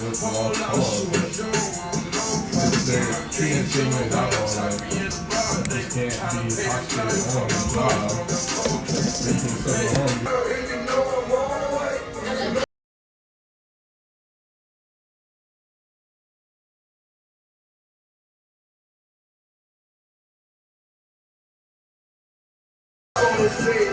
with the lost cause. They're treating same as alcohol, like, they can't be intoxicated on the job. They can still go home. Say